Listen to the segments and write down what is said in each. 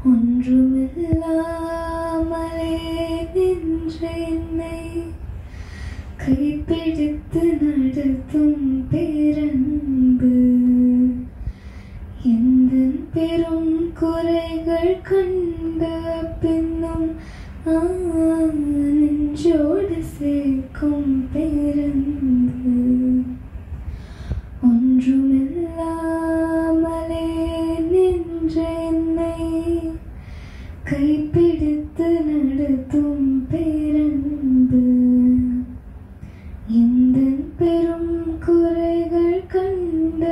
ஒன்றுமில்லாமலே நின்ற என்னை கைப்பிடித்து நடத்தும் பேரன்பு எந்தன் பெரும் குறைகள் கண்ட பின்னும் நெஞ்சோடு சேர்க்கும் பேரன்பு ஒன்றுமில்லாமலே நின்ற என்னை கைப்பிடித்து நடத்தும் பேரன்பு எந்தன் பெரும் குறைகள் கண்ட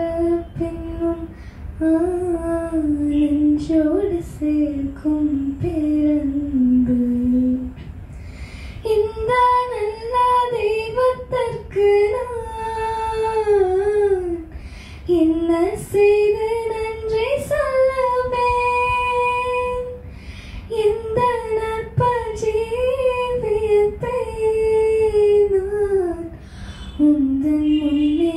பின்னும் நெஞ்சோடு சேர்க்கும் பேரன்பு இந்த நல்ல தெய்வத்திற்கு நான் என்ன செய்து நன்றி சொல்லுவேன் இந்த நற்ப ஜீவியத்தை நான் உந்தன் முன்னே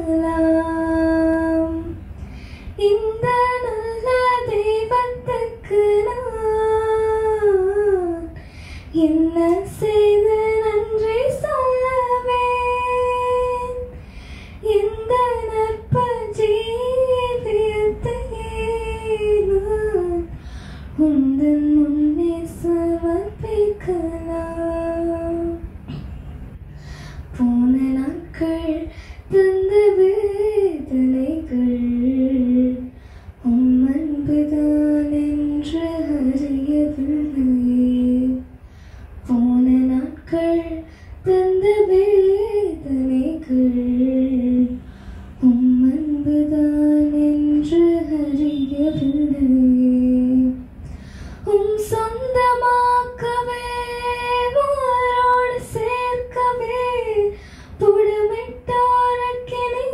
சமர்ப்பிக்கலாம் இந்த நல்ல தெய்வத்துக்கு நான் என்ன செய்து நன்றி சொல்லுவேன் இந்த நற்ப ஜீவியத்தை நான் உந்தன் முன்னே சமர்ப்பிக்கலாம் போன நாட்கள் தந்த வேதனைகள் அன்புதான் என்று அறியவில்லையே போன நாட்கள் தந்த வேதனைகள் அன்புதான் என்று அறியவில்லையே சொந்தமாக்கவே வாரோடு சேர்க்கவே புடமிட்டோரக்கினே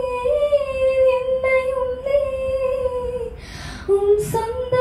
என்னையும் நீ சொந்த